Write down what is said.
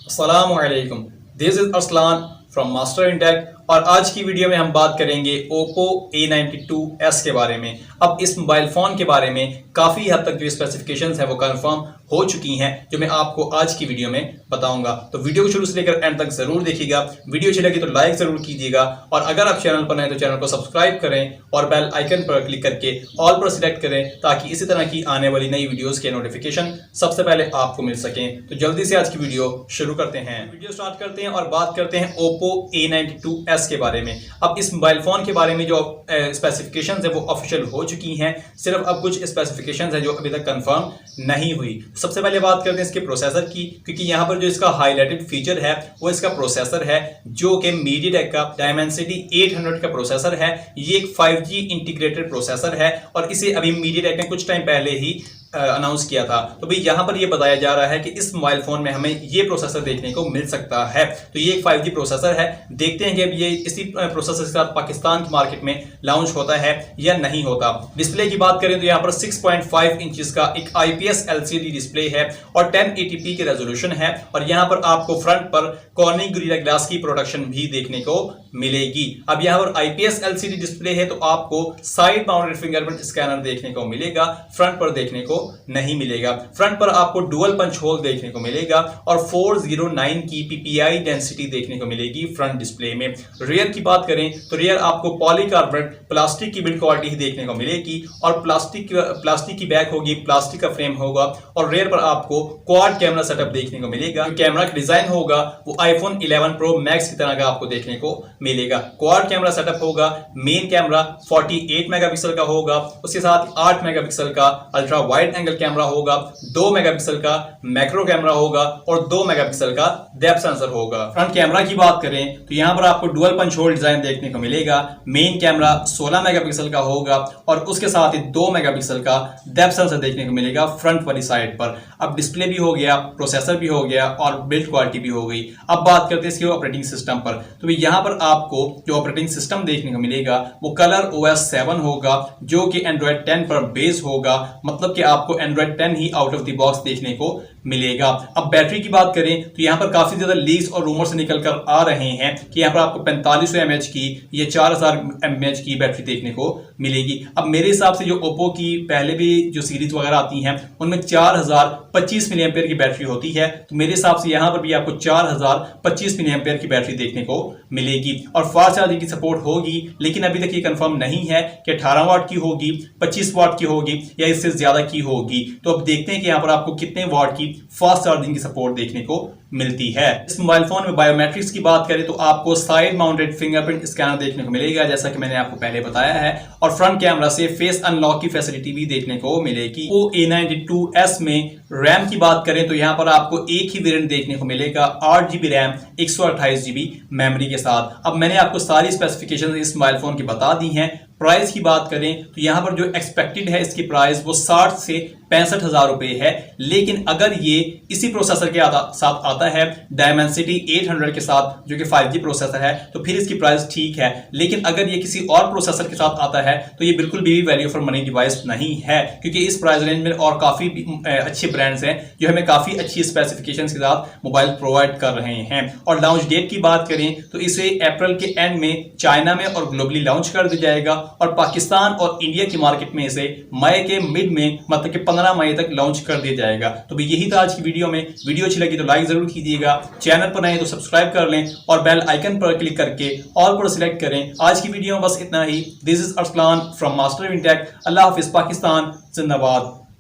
Assalamualaikum. This is Assalam from MasterinTech और आज की वीडियो में हम बात करेंगे Oppo A92s के बारे में। अब इस मोबाइल फ़ोन के बारे में काफ़ी हद तक जो स्पेसिफिकेशंस हैं वो कंफर्म हो चुकी हैं, जो मैं आपको आज की वीडियो में बताऊंगा। तो वीडियो को शुरू से लेकर एंड तक ज़रूर देखिएगा। वीडियो अच्छी लगी तो लाइक ज़रूर कीजिएगा और अगर आप चैनल पर नए तो चैनल को सब्सक्राइब करें और बेल आइकन पर क्लिक करके ऑल पर सिलेक्ट करें ताकि इसी तरह की आने वाली नई वीडियोज़ के नोटिफिकेशन सबसे पहले आपको मिल सकें। तो जल्दी से आज की वीडियो शुरू करते हैं। वीडियो स्टार्ट करते हैं और बात करते हैं Oppo A92s के बारे में। अब इस मोबाइल फोन के बारे में जो स्पेसिफिकेशंस है वो ऑफिशियल हो चुकी हैं, सिर्फ अब कुछ स्पेसिफिकेशंस है जो अभी तक कंफर्म नहीं हुई। सबसे पहले बात करते हैं इसके प्रोसेसर की, क्योंकि यहाँ पर जो इसका हाईलाइटेड फीचर है वो इसका प्रोसेसर है, जो कि Media-Tek का Dimensity 800 का प्रोसेसर है। ये एक 5G इंटीग्रेटेड प्रोसेसर है और इसे अभी Media-Tek ने कुछ टाइम पहले ही अनाउंस किया था। तो भाई यहाँ पर ये बताया जा रहा है कि इस मोबाइल फोन में हमें ये प्रोसेसर देखने को मिल सकता है। तो ये एक 5G प्रोसेसर है। देखते हैं कि अब ये इसी प्रोसेसर के साथ पाकिस्तान की मार्केट में लॉन्च होता है या नहीं होता। डिस्प्ले की बात करें तो यहाँ पर 6.5 इंचेस का एक IPS LCD डिस्प्ले है और 1080p के रेजोल्यूशन है और यहाँ पर आपको फ्रंट पर कॉर्निंग गोरिल्ला ग्लास की प्रोडक्शन भी देखने को मिलेगी। अब यहाँ पर IPS LCD डिस्प्ले है तो आपको साइड माउंटेड फिंगरप्रिंट स्कैनर देखने को मिलेगा, फ्रंट पर देखने को नहीं मिलेगा। फ्रंट पर आपको डुअल पंच होल देखने को मिलेगा और 409 की PPI डेंसिटी देखने को मिलेगी फ्रंट डिस्प्ले में। रियर की बात करें तो रियर आपको पॉलीकार्बोनेट प्लास्टिक की बिल्ड क्वालिटी ही देखने को मिलेगी और प्लास्टिक की बैक होगी, प्लास्टिक का फ्रेम होगा और रियर पर आपको क्वाड कैमरा सेटअप देखने को मिलेगा। कैमरा का डिजाइन होगा वो iPhone 11 Pro Max की तरह का आपको देखने को मिलेगा। क्वाड कैमरा सेटअप होगा। मेन कैमरा 48 मेगापिक्सल का होगा, उसके साथ 8 मेगापिक्सल का अल्ट्रा वाइड एंगल कैमरा होगा, 2 मेगापिक्सल का मैक्रो कैमरा होगा और 2 मेगापिक्सल का डेप्थ सेंसर होगा। फ्रंट कैमरा की बात करें तो यहां पर आपको डुअल पंच होल डिजाइन देखने को मिलेगा। मेन कैमरा 16 मेगापिक्सल का होगा और उसके साथ ही 2 मेगापिक्सल का डेप्थ सेंसर देखने को मिलेगा फ्रंट वाली साइड पर। अब डिस्प्ले भी हो गया, प्रोसेसर भी हो गया और बिल्ड क्वालिटी भी हो गई। अब बात करते हैं इसके ऑपरेटिंग सिस्टम पर। तो यहां पर आपको जो ऑपरेटिंग सिस्टम देखने को मिलेगा वो कलर OS 7 होगा, जो कि Android 10 पर बेस होगा। मतलब कि आपको Android 10 he out of the box देखने को मिलेगा। अब बैटरी की बात करें तो यहाँ पर काफी ज्यादा लीक्स और रूमर से निकल कर आ रहे हैं कि यहाँ पर आपको 4500 mAh की या 4000 mAh की बैटरी देखने को मिलेगी। अब मेरे हिसाब से जो ओप्पो की पहले भी जो सीरीज वगैरह आती हैं उनमें 4025 मिली एम्पेयर की बैटरी होती है, तो मेरे हिसाब से यहाँ पर भी आपको 4025 मिली एम्पेयर की बैटरी देखने को मिलेगी और फास्ट चार्जिंग की सपोर्ट होगी। लेकिन अभी तक ये कंफर्म नहीं है कि 18 वाट की होगी, 25 वाट की होगी या इससे ज्यादा की होगी। तो अब देखते हैं कि यहाँ पर आपको कितने वाट की फास्ट चार्जिंग की सपोर्ट देखने को मिलती है। इस मोबाइल फोन में बायोमेट्रिक्स की बात करें तो आपको साइड माउंटेड फिंगरप्रिंट स्कैनर देखने को मिलेगा, जैसा कि मैंने आपको पहले बताया है, और फ्रंट कैमरा से फेस अनलॉक की फैसिलिटी भी देखने को मिलेगी। वो A92s में रैम की बात करें तो यहाँ पर आपको एक ही वेरिएंट देखने को मिलेगा, 8GB रैम 128GB मेमोरी के साथ। अब मैंने आपको सारी स्पेसिफिकेशन इस मोबाइल फोन की बता दी हैं। प्राइस की बात करें तो यहाँ पर जो एक्सपेक्टेड है इसकी प्राइस वो 60 से 65,000 रुपए है। लेकिन अगर ये इसी प्रोसेसर के साथ आता है Dimensity 800 के साथ, जो कि 5G प्रोसेसर है, तो फिर इसकी प्राइस ठीक है। लेकिन अगर ये किसी और प्रोसेसर के साथ आता है तो ये बिल्कुल भी वैल्यू फॉर मनी डिवाइस नहीं है, क्योंकि इस प्राइस रेंज में और काफी अच्छे ब्रांड्स हैं जो हमें काफी अच्छी स्पेसिफिकेशंस के साथ मोबाइल प्रोवाइड कर रहे हैं। और लॉन्च डेट की बात करें तो इसे अप्रैल के एंड में चाइना में और ग्लोबली लॉन्च कर दिया जाएगा और पाकिस्तान और इंडिया की मार्केट में इसे मई के मिड में, मतलब कि 15 मई तक लॉन्च कर दिया जाएगा। तो यही था आज की वीडियो में। वीडियो अच्छी लगी तो लाइक जरूर कीजिएगा, चैनल पर नए तो सब्सक्राइब कर लें और बेल आइकन पर क्लिक करके ऑल पर सिलेक्ट करें। आज की वीडियो में बस इतना ही। दिस इज अस्सलाम फ्रॉम MasterinTech। अल्लाह हाफिज। पाकिस्तान जिंदाबाद।